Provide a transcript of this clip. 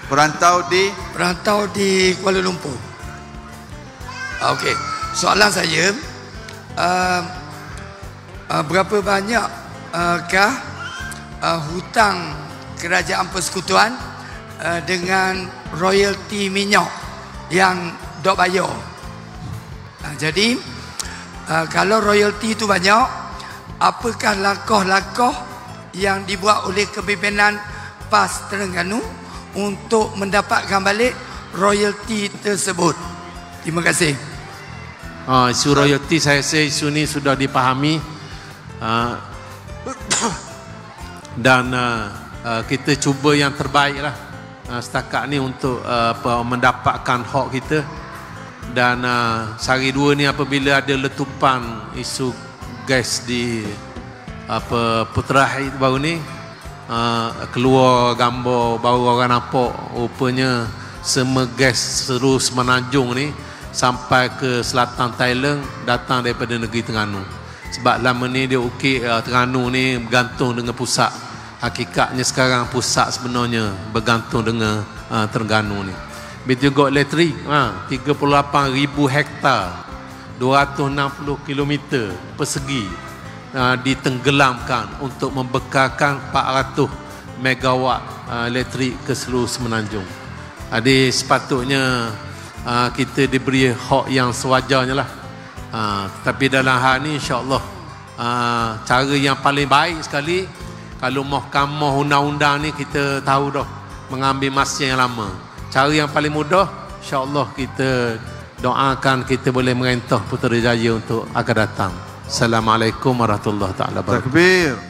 Perantau di Kuala Lumpur. Okey, soalan saya, berapa banyak hutang kerajaan persekutuan dengan royalti minyak yang dok bayar? Jadi kalau royalti itu banyak, apakah langkah-langkah yang dibuat oleh kepimpinan PAS Terengganu untuk mendapatkan balik royalti tersebut? Terima kasih. Isu royalti saya rasa isu ni sudah dipahami dan kita cuba yang terbaik lah setakat ni untuk mendapatkan hak kita. Dan sehari dua ni apabila ada letupan isu gas di Putrahaya baru ni, keluar gambar baru orang nampak rupanya semua gas terus menanjung ni sampai ke selatan Thailand datang daripada negeri Terengganu. Sebab lama ni dia ukir Terengganu ni bergantung dengan pusat. Hakikatnya sekarang pusat sebenarnya bergantung dengan Terengganu ni. Begitu juga elektrik, 38,000 hektar, 260 km persegi ditenggelamkan untuk membekalkan 400 megawatt elektrik ke seluruh Semenanjung. Jadi sepatutnya kita diberi hak yang sewajarnya lah. Tapi dalam hal ni insya-Allah cara yang paling baik sekali, kalau mahkamah undang-undang ni kita tahu dah mengambil masa yang lama. Cara yang paling mudah, insya-Allah kita doakan kita boleh merentah Putrajaya untuk akan datang. Assalamualaikum warahmatullahi wabarakatuh. Takbir.